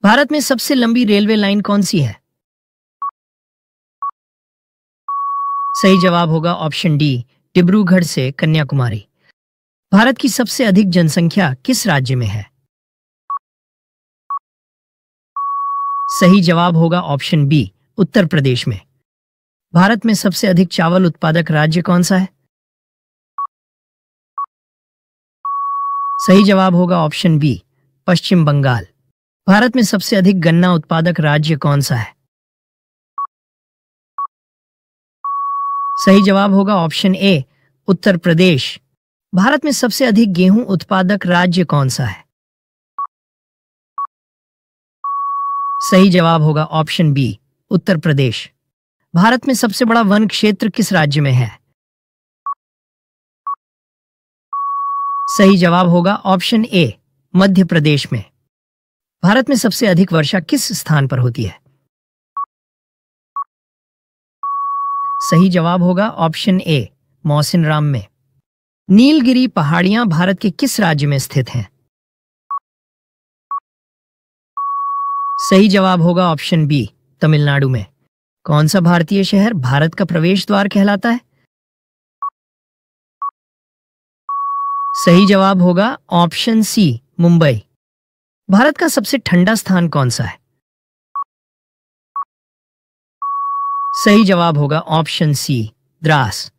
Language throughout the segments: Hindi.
भारत में सबसे लंबी रेलवे लाइन कौन सी है? सही जवाब होगा ऑप्शन डी, डिब्रूगढ़ से कन्याकुमारी। भारत की सबसे अधिक जनसंख्या किस राज्य में है? सही जवाब होगा ऑप्शन बी, उत्तर प्रदेश में। भारत में सबसे अधिक चावल उत्पादक राज्य कौन सा है? सही जवाब होगा ऑप्शन बी, पश्चिम बंगाल। भारत में सबसे अधिक गन्ना उत्पादक राज्य कौन सा है? सही जवाब होगा ऑप्शन ए, उत्तर प्रदेश। भारत में सबसे अधिक गेहूं उत्पादक राज्य कौन सा है? सही जवाब होगा ऑप्शन बी, उत्तर प्रदेश। भारत में सबसे बड़ा वन क्षेत्र किस राज्य में है? सही जवाब होगा ऑप्शन ए, मध्य प्रदेश में। भारत में सबसे अधिक वर्षा किस स्थान पर होती है? सही जवाब होगा ऑप्शन ए, मौसिनराम में। नीलगिरी पहाड़ियां भारत के किस राज्य में स्थित हैं? सही जवाब होगा ऑप्शन बी, तमिलनाडु में। कौन सा भारतीय शहर भारत का प्रवेश द्वार कहलाता है? सही जवाब होगा ऑप्शन सी, मुंबई। भारत का सबसे ठंडा स्थान कौन सा है? सही जवाब होगा ऑप्शन सी, द्रास।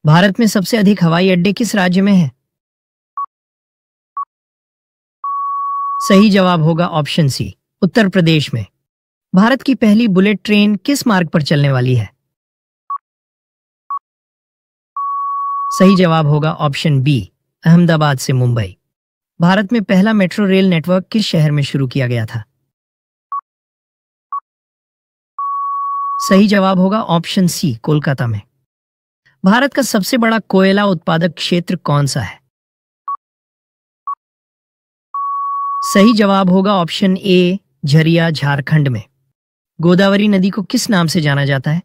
भारत में सबसे अधिक हवाई अड्डे किस राज्य में है? सही जवाब होगा ऑप्शन सी, उत्तर प्रदेश में। भारत की पहली बुलेट ट्रेन किस मार्ग पर चलने वाली है? सही जवाब होगा ऑप्शन बी, अहमदाबाद से मुंबई। भारत में पहला मेट्रो रेल नेटवर्क किस शहर में शुरू किया गया था? सही जवाब होगा ऑप्शन सी, कोलकाता में। भारत का सबसे बड़ा कोयला उत्पादक क्षेत्र कौन सा है? सही जवाब होगा ऑप्शन ए, झरिया, झारखंड में। गोदावरी नदी को किस नाम से जाना जाता है?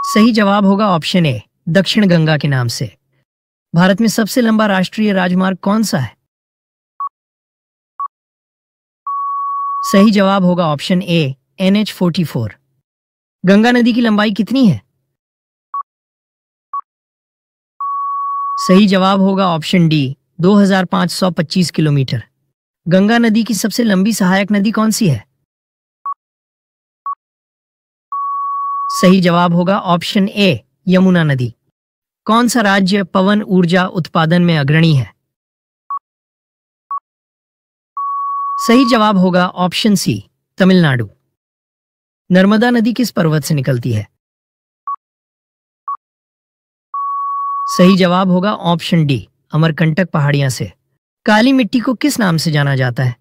सही जवाब होगा ऑप्शन ए, दक्षिण गंगा के नाम से। भारत में सबसे लंबा राष्ट्रीय राजमार्ग कौन सा है? सही जवाब होगा ऑप्शन ए, NH-44। गंगा नदी की लंबाई कितनी है? सही जवाब होगा ऑप्शन डी, 2525 किलोमीटर। गंगा नदी की सबसे लंबी सहायक नदी कौन सी है? सही जवाब होगा ऑप्शन ए, यमुना नदी। कौन सा राज्य पवन ऊर्जा उत्पादन में अग्रणी है? सही जवाब होगा ऑप्शन सी, तमिलनाडु। नर्मदा नदी किस पर्वत से निकलती है? सही जवाब होगा ऑप्शन डी, अमरकंटक पहाड़ियां से। काली मिट्टी को किस नाम से जाना जाता है?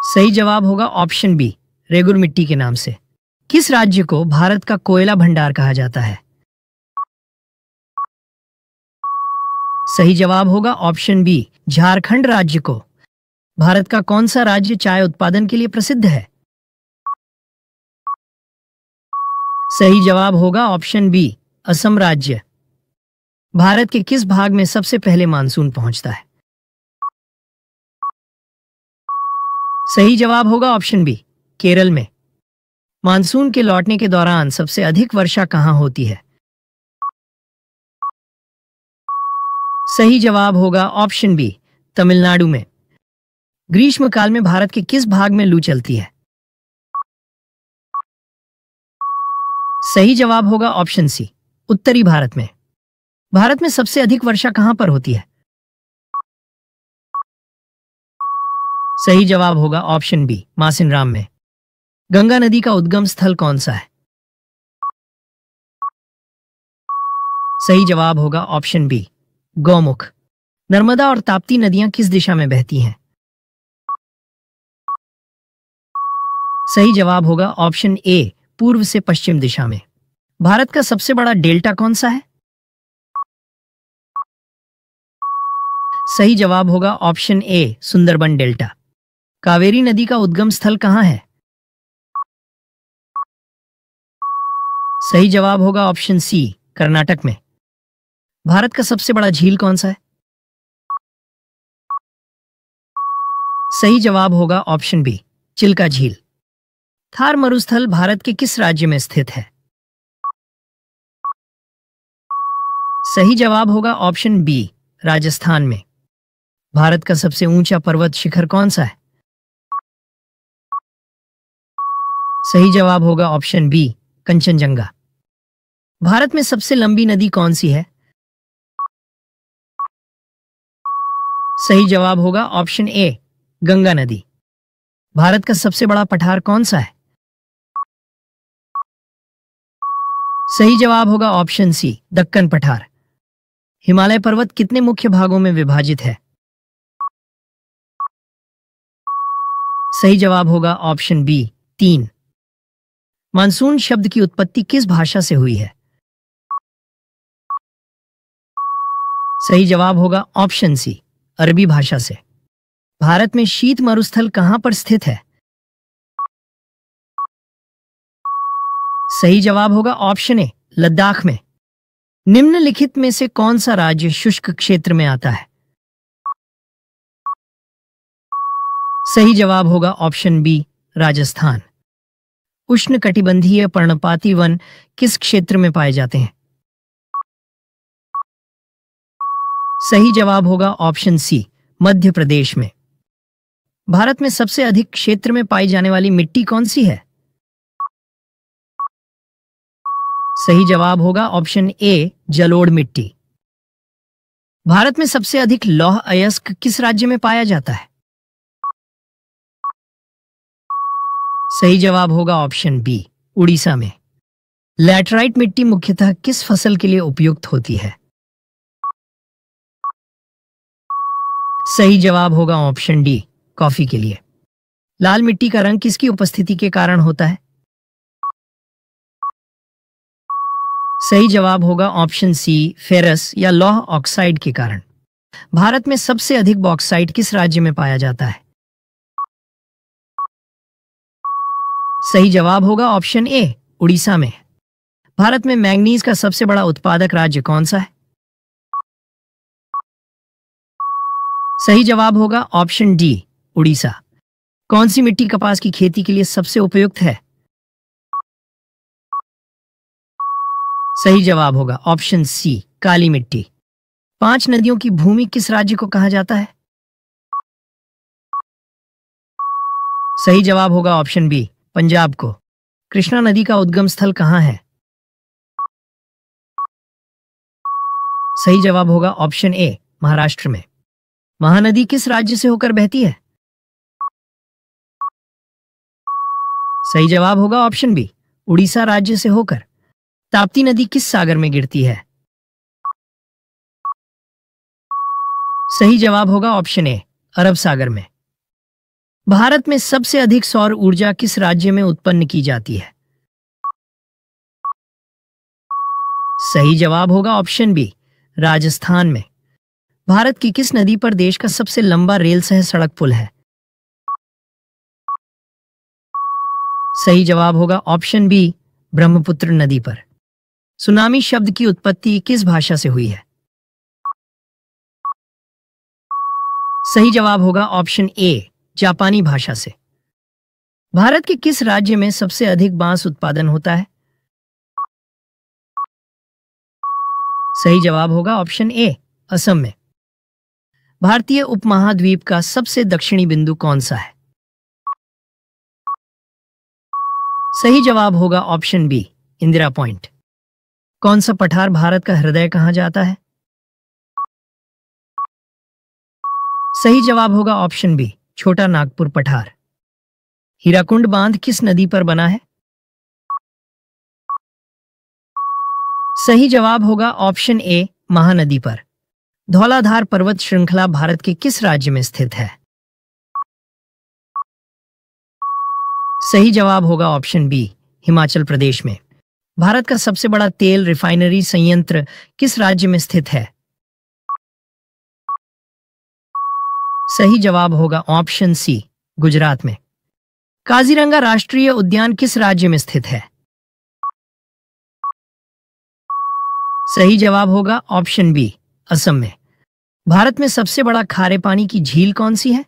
सही जवाब होगा ऑप्शन बी, रेगुर मिट्टी के नाम से। किस राज्य को भारत का कोयला भंडार कहा जाता है? सही जवाब होगा ऑप्शन बी, झारखंड राज्य को। भारत का कौन सा राज्य चाय उत्पादन के लिए प्रसिद्ध है? सही जवाब होगा ऑप्शन बी, असम राज्य। भारत के किस भाग में सबसे पहले मानसून पहुंचता है? सही जवाब होगा ऑप्शन बी, केरल में। मानसून के लौटने के दौरान सबसे अधिक वर्षा कहां होती है? सही जवाब होगा ऑप्शन बी, तमिलनाडु में। ग्रीष्मकाल में भारत के किस भाग में लू चलती है? सही जवाब होगा ऑप्शन सी, उत्तरी भारत में। भारत में सबसे अधिक वर्षा कहां पर होती है? सही जवाब होगा ऑप्शन बी, मासिनराम में। गंगा नदी का उद्गम स्थल कौन सा है? सही जवाब होगा ऑप्शन बी, गौमुख। नर्मदा और ताप्ती नदियां किस दिशा में बहती हैं? सही जवाब होगा ऑप्शन ए, पूर्व से पश्चिम दिशा में। भारत का सबसे बड़ा डेल्टा कौन सा है? सही जवाब होगा option A, Sundarban delta. Kaveri नदी का उद्गम स्थल कहां है? सही जवाब होगा ऑप्शन सी, कर्नाटक में। भारत का सबसे बड़ा झील कौन सा है? सही जवाब होगा ऑप्शन बी, चिल्का झील। थार मरुस्थल भारत के किस राज्य में स्थित है? सही जवाब होगा ऑप्शन बी, राजस्थान में। भारत का सबसे ऊंचा पर्वत शिखर कौन सा है? सही जवाब होगा ऑप्शन बी, कंचनजंगा। भारत में सबसे लंबी नदी कौन सी है? सही जवाब होगा ऑप्शन ए, गंगा नदी। भारत का सबसे बड़ा पठार कौन सा है? सही जवाब होगा ऑप्शन सी, दक्कन पठार। हिमालय पर्वत कितने मुख्य भागों में विभाजित है? सही जवाब होगा ऑप्शन बी, 3। मानसून शब्द की उत्पत्ति किस भाषा से हुई है? सही जवाब होगा ऑप्शन सी, अरबी भाषा से। भारत में शीत मरुस्थल कहां पर स्थित है? सही जवाब होगा ऑप्शन ए, लद्दाख में। निम्नलिखित में से कौन सा राज्य शुष्क क्षेत्र में आता है? सही जवाब होगा ऑप्शन बी, राजस्थान। उष्णकटिबंधीय पर्णपाती वन किस क्षेत्र में पाए जाते हैं? सही जवाब होगा ऑप्शन सी, मध्य प्रदेश में। भारत में सबसे अधिक क्षेत्र में पाई जाने वाली मिट्टी कौन सी है? सही जवाब होगा ऑप्शन ए, जलोढ़ मिट्टी। भारत में सबसे अधिक लौह अयस्क किस राज्य में पाया जाता है? सही जवाब होगा ऑप्शन बी, उड़ीसा में। लैटराइट मिट्टी मुख्यतः किस फसल के लिए उपयुक्त होती है? सही जवाब होगा ऑप्शन डी, कॉफी के लिए। लाल मिट्टी का रंग किसकी उपस्थिति के कारण होता है? सही जवाब होगा ऑप्शन सी, फेरस या लौह ऑक्साइड के कारण। भारत में सबसे अधिक बॉक्साइट किस राज्य में पाया जाता है? सही जवाब होगा ऑप्शन ए, उड़ीसा में। भारत में मैंगनीज का सबसे बड़ा उत्पादक राज्य कौन सा है? सही जवाब होगा ऑप्शन डी, उड़ीसा। कौन सी मिट्टी कपास की खेती के लिए सबसे उपयुक्त है? सही जवाब होगा ऑप्शन सी, काली मिट्टी। 5 नदियों की भूमि किस राज्य को कहा जाता है? सही जवाब होगा ऑप्शन बी, पंजाब को। कृष्णा नदी का उद्गम स्थल कहां है? सही जवाब होगा ऑप्शन ए, महाराष्ट्र में। महानदी किस राज्य से होकर बहती है? सही जवाब होगा ऑप्शन बी, उड़ीसा राज्य से होकर। ताप्ती नदी किस सागर में गिरती है? सही जवाब होगा ऑप्शन ए, अरब सागर में। भारत में सबसे अधिक सौर ऊर्जा किस राज्य में उत्पन्न की जाती है? सही जवाब होगा ऑप्शन बी, राजस्थान में। भारत की किस नदी पर देश का सबसे लंबा रेल सह सड़क पुल है? सही जवाब होगा ऑप्शन बी, ब्रह्मपुत्र नदी पर। सुनामी शब्द की उत्पत्ति किस भाषा से हुई है? सही जवाब होगा ऑप्शन ए, जापानी भाषा से। भारत के किस राज्य में सबसे अधिक बांस उत्पादन होता है? सही जवाब होगा ऑप्शन ए, असम में। भारतीय उपमहाद्वीप का सबसे दक्षिणी बिंदु कौन सा है? सही जवाब होगा ऑप्शन बी, इंदिरा पॉइंट। कौन सा पठार भारत का हृदय कहा जाता है? सही जवाब होगा ऑप्शन बी, छोटा नागपुर पठार। हीराकुंड बांध किस नदी पर बना है? सही जवाब होगा ऑप्शन ए, महानदी पर। धौलाधार पर्वत श्रृंखला भारत के किस राज्य में स्थित है? सही जवाब होगा ऑप्शन बी, हिमाचल प्रदेश में। भारत का सबसे बड़ा तेल रिफाइनरी संयंत्र किस राज्य में स्थित है? सही जवाब होगा ऑप्शन सी, गुजरात में। काजीरंगा राष्ट्रीय उद्यान किस राज्य में स्थित है? सही जवाब होगा ऑप्शन बी, असम में। भारत में सबसे बड़ा खारे पानी की झील कौन सी है?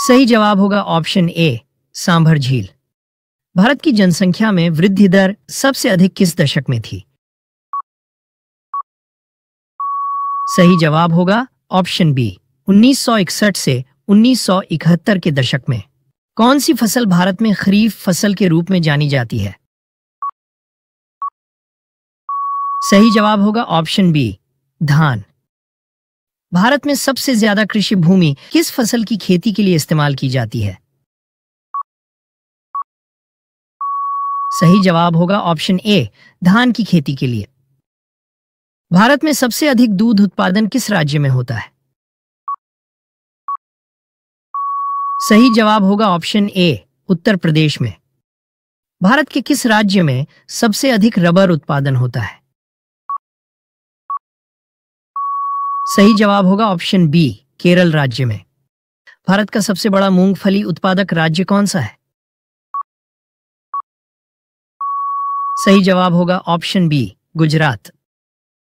सही जवाब होगा ऑप्शन ए, सांभर झील। भारत की जनसंख्या में वृद्धि दर सबसे अधिक किस दशक में थी? सही जवाब होगा ऑप्शन बी, 1961 से 1971 के दशक में। कौन सी फसल भारत में खरीफ फसल के रूप में जानी जाती है? सही जवाब होगा ऑप्शन बी, धान। भारत में सबसे ज्यादा कृषि भूमि किस फसल की खेती के लिए इस्तेमाल की जाती है? सही जवाब होगा ऑप्शन ए, धान की खेती के लिए। भारत में सबसे अधिक दूध उत्पादन किस राज्य में होता है? सही जवाब होगा ऑप्शन ए, उत्तर प्रदेश में। भारत के किस राज्य में सबसे अधिक रबर उत्पादन होता है? सही जवाब होगा ऑप्शन बी, केरल राज्य में। भारत का सबसे बड़ा मूंगफली उत्पादक राज्य कौन सा है? सही जवाब होगा ऑप्शन बी, गुजरात।